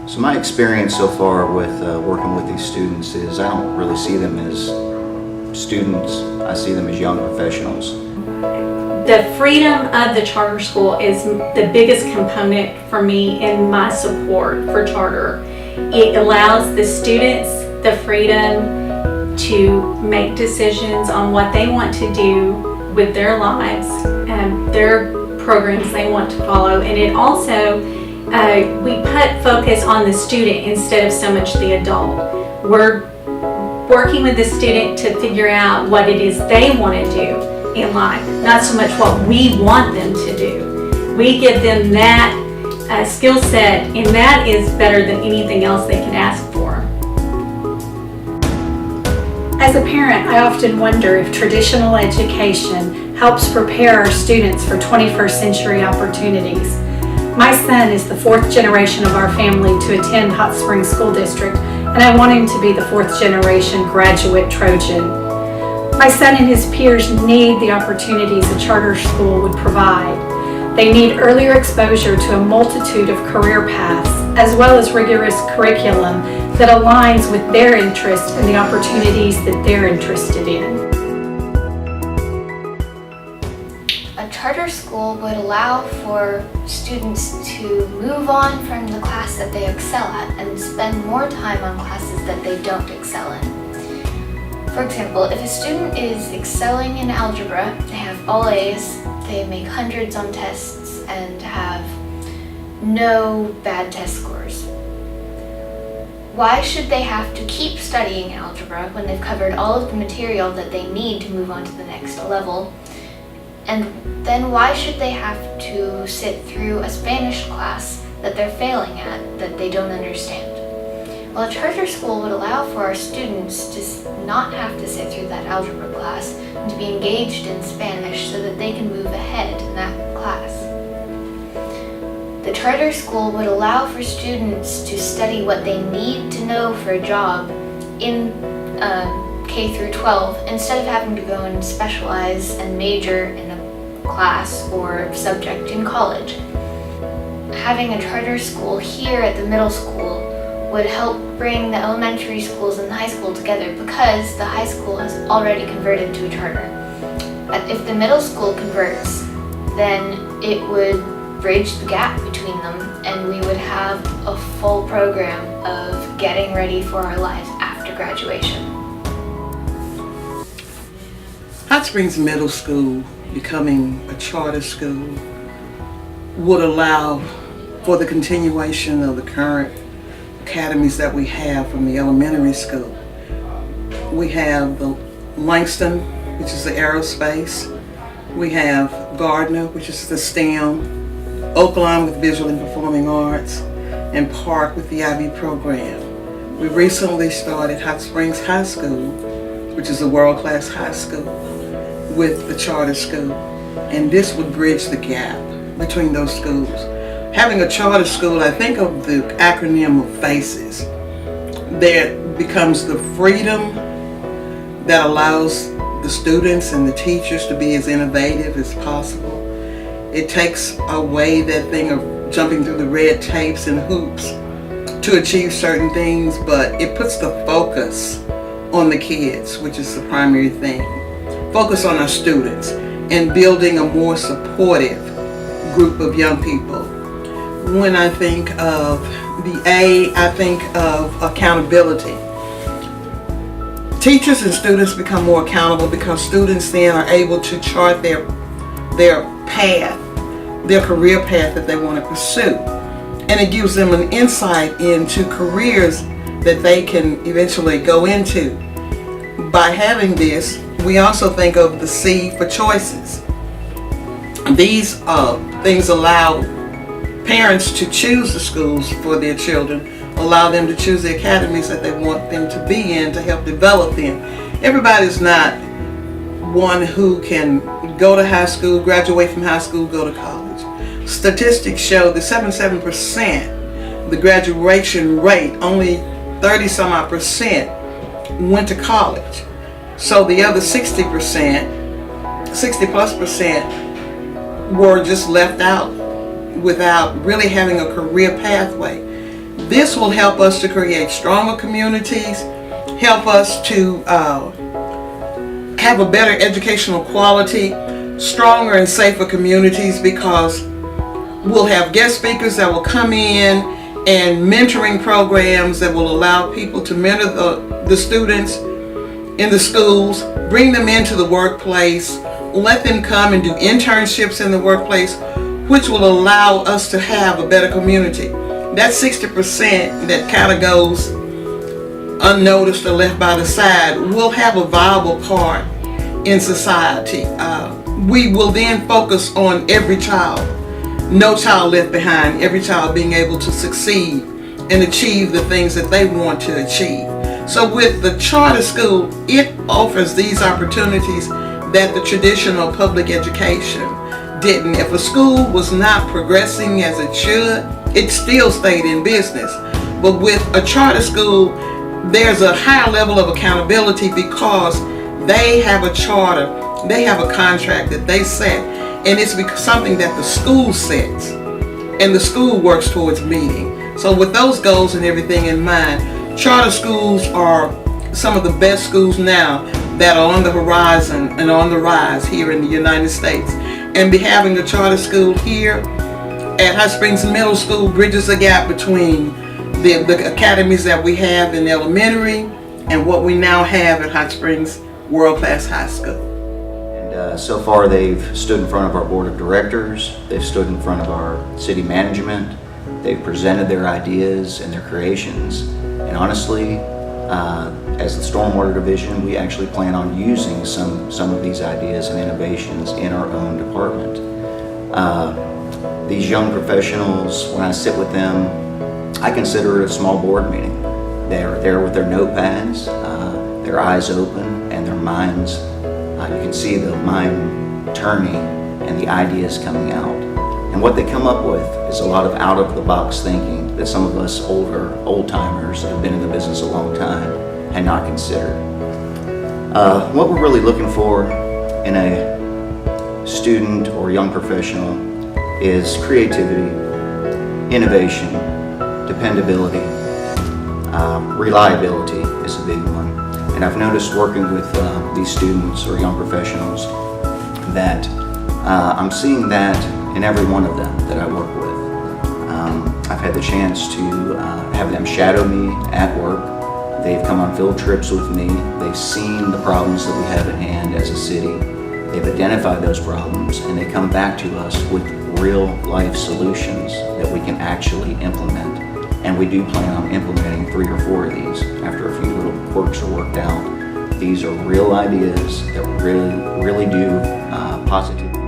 So my experience so far with working with these students is I don't really see them as students. I see them as young professionals. The freedom of the charter school is the biggest component for me in my support for charter. It allows the students the freedom to make decisions on what they want to do with their lives and their programs they want to follow. And it also, we put focus on the student instead of so much the adult. We're working with the student to figure out what it is they want to do in life, not so much what we want them to do. We give them that skill set, and that is better than anything else they can ask for. As a parent, I often wonder if traditional education helps prepare our students for 21st century opportunities. My son is the fourth generation of our family to attend Hot Springs School District, and I want him to be the fourth generation graduate Trojan. My son and his peers need the opportunities a charter school would provide. They need earlier exposure to a multitude of career paths, as well as rigorous curriculum that aligns with their interests and the opportunities that they're interested in. A charter school would allow for students to move on from the class that they excel at and spend more time on classes that they don't excel in. For example, if a student is excelling in algebra, they have all A's, they make hundreds on tests, and have no bad test scores. Why should they have to keep studying algebra when they've covered all of the material that they need to move on to the next level? And then why should they have to sit through a Spanish class that they're failing at, that they don't understand? Well, a charter school would allow for our students to not have to sit through that algebra class and to be engaged in Spanish so that they can move ahead in that class. The charter school would allow for students to study what they need to know for a job in K through 12 instead of having to go and specialize and major in a class or subject in college. Having a charter school here at the middle school would help bring the elementary schools and the high school together because the high school has already converted to a charter. But if the middle school converts, then it would bridge the gap between them and we would have a full program of getting ready for our lives after graduation. Hot Springs Middle School becoming a charter school would allow for the continuation of the current academies that we have from the elementary school. We have the Langston, which is the aerospace. We have Gardner, which is the STEM, Oakland with visual and performing arts, and Park with the IB program. We recently started Hot Springs High School, which is a world-class high school, with the charter school. And this would bridge the gap between those schools. Having a charter school, I think of the acronym of FACES. There becomes the freedom that allows the students and the teachers to be as innovative as possible. It takes away that thing of jumping through the red tapes and hoops to achieve certain things, but it puts the focus on the kids, which is the primary thing. Focus on our students and building a more supportive group of young people. When I think of the A, I think of accountability. Teachers and students become more accountable because students then are able to chart their path, their career path that they want to pursue. And it gives them an insight into careers that they can eventually go into. By having this, we also think of the C for choices. These things allow parents to choose the schools for their children, allow them to choose the academies that they want them to be in to help develop them. Everybody's not one who can go to high school, graduate from high school, go to college. Statistics show that 77%, the graduation rate, only 30% went to college. So the other 60%, 60+%, were just left out without really having a career pathway. This will help us to create stronger communities, help us to have a better educational quality, stronger and safer communities, because we'll have guest speakers that will come in and mentoring programs that will allow people to mentor the students in the schools, bring them into the workplace, let them come and do internships in the workplace, which will allow us to have a better community. That 60% that kind of goes unnoticed or left by the side will have a viable part in society. We will then focus on every child, no child left behind, every child being able to succeed and achieve the things that they want to achieve. So with the charter school, it offers these opportunities that the traditional public education didn't. If a school was not progressing as it should, it still stayed in business. But with a charter school, there's a higher level of accountability because they have a charter, they have a contract that they set, and it's something that the school sets and the school works towards meeting. So with those goals and everything in mind, charter schools are some of the best schools now that are on the horizon and on the rise here in the United States. And having a charter school here at Hot Springs Middle School bridges the gap between the academies that we have in elementary and what we now have at Hot Springs World Class High School. And so far they've stood in front of our board of directors, they've stood in front of our city management, they've presented their ideas and their creations. And honestly, as the Stormwater Division, we actually plan on using some of these ideas and innovations in our own department. These young professionals, when I sit with them, I consider it a small board meeting. They're there with their notepads, their eyes open, and their minds, you can see the mind turning and the ideas coming out. And what they come up with is a lot of out-of-the-box thinking that some of us old-timers that have been in the business a long time had not considered. What we're really looking for in a student or young professional is creativity, innovation, dependability, reliability is a big one. And I've noticed working with these students or young professionals that I'm seeing that in every one of them that I work with. I've had the chance to have them shadow me at work. They've come on field trips with me. They've seen the problems that we have at hand as a city. They've identified those problems and they come back to us with real life solutions that we can actually implement. And we do plan on implementing 3 or 4 of these after a few little quirks are worked out. These are real ideas that really do positively